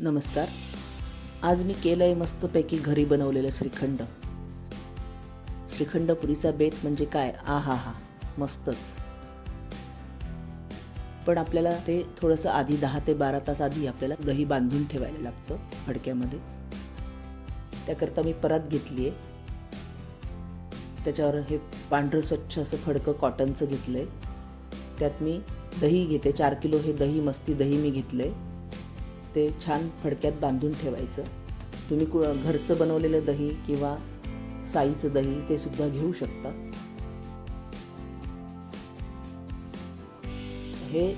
नमस्कार. आज मी केलं आहे मस्तपैकी घरी बनवलेलं श्रीखंड. श्रीखंडपुरीचा बेत म्हणजे काय, आ हा हा, मस्तच. पण आपल्याला ते थोडंसं आधी 10 ते 12 तास आधी आपल्याला दही बांधून ठेवायला लागतं फडक्यामध्ये. त्याकरता मी परात घेतली आहे. त्याच्यावर हे पांढरं स्वच्छ असं फडकं कॉटनचं घेतलं आहे. त्यात मी दही घेते. 4 किलो हे दही, मस्ती दही मी घेतलं आहे. ते छान फडक्यात बांधून ठेवायचं. तुम्ही घरचं बनवलेलं दही किंवा साईचं दही ते सुद्धा घेऊ शकता. हे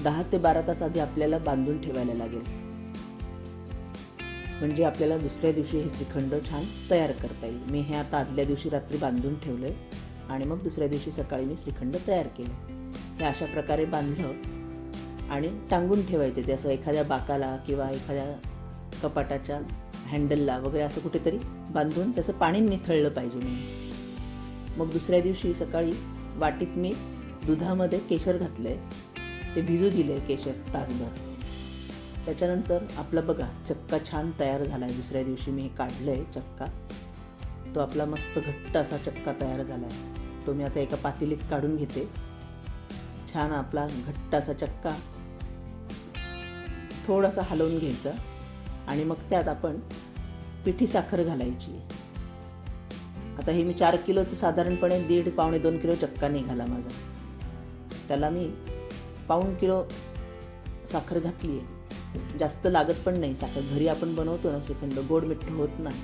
10 ते 12 तास आधी आपल्याला बांधून ठेवायला लागेल, म्हणजे आपल्याला दुसऱ्या दिवशी हे श्रीखंड छान तयार करता येईल. मी हे आता आदल्या दिवशी रात्री बांधून ठेवलं आहे आणि मग दुसऱ्या दिवशी सकाळी मी श्रीखंड तयार केलं. हे अशा प्रकारे बांधलं आणि टांगून ठेवायचे ते असं एखाद्या बाकाला किंवा एखाद्या कपाटाच्या हँडलला वगैरे असं कुठेतरी बांधून त्याचं पाणी निथळलं पाहिजे म्हणून. मग दुसऱ्या दिवशी सकाळी वाटीत मी दुधामध्ये केशर घातलं आहे. ते भिजू दिलं आहे केशर तासभर. त्याच्यानंतर आपला बघा चक्का छान तयार झाला आहे. दुसऱ्या दिवशी मी हे काढलं आहे चक्का. तो आपला मस्त घट्ट असा चक्का तयार झाला आहे. तो मी आता एका पातेलीत काढून घेते. छान आपला घट्ट असा चक्का थोडासा हलवून घ्यायचा आणि मग त्यात आपण पिठी साखर घालायची. आता हे मी 4 किलोचं साधारणपणे 1.5-2 किलो चक्का निघाला माझा. त्याला मी 1.5 किलो साखर घातली आहे. जास्त लागत पण नाही साखर. घरी आपण बनवतो ना श्रीखंड, गोड मिठ्ठ होत नाही,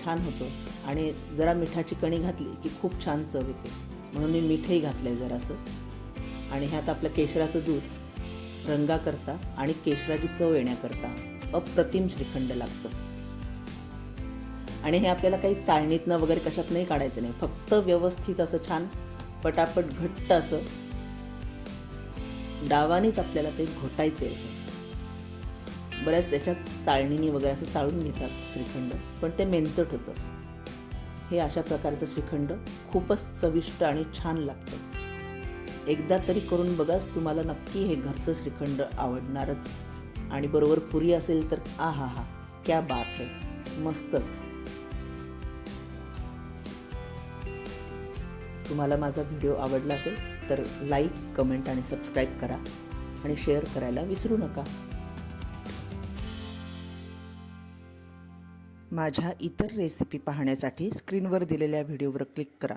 छान होतो. आणि जरा मिठाची कणी घातली की खूप छान चव येते, म्हणून मी मीठही घातलं आहे जरासं. आणि ह्यात आपलं केशराचं दूध रंगाकरता आणि केशराची चव येण्याकरता अप्रतिम श्रीखंड लागतं. आणि हे आपल्याला काही चाळणीतनं वगैरे कशात नाही काढायचं नाही. फक्त व्यवस्थित असं छान पटापट घट्ट असं डावानीच आपल्याला ते घोटायचं आहे. असं बऱ्याच याच्यात चाळणीनी वगैरे असं चाळून घेतात श्रीखंड, पण ते मेंचट होतं. हे अशा प्रकारचं श्रीखंड खूपच चविष्ट आणि छान लागतं. एकदा तरी करून बघाच, तुम्हाला नक्की हे घरचं श्रीखंड आवडणारच. आणि बरोबर पुरी असेल तर आ हा हा, क्या बात है, मस्तच. तुम्हाला माझा व्हिडिओ आवडला असेल तर लाईक, कमेंट आणि सबस्क्राईब करा आणि शेअर करायला विसरू नका. माझ्या इतर रेसिपी पाहण्यासाठी स्क्रीनवर दिलेल्या व्हिडिओवर क्लिक करा.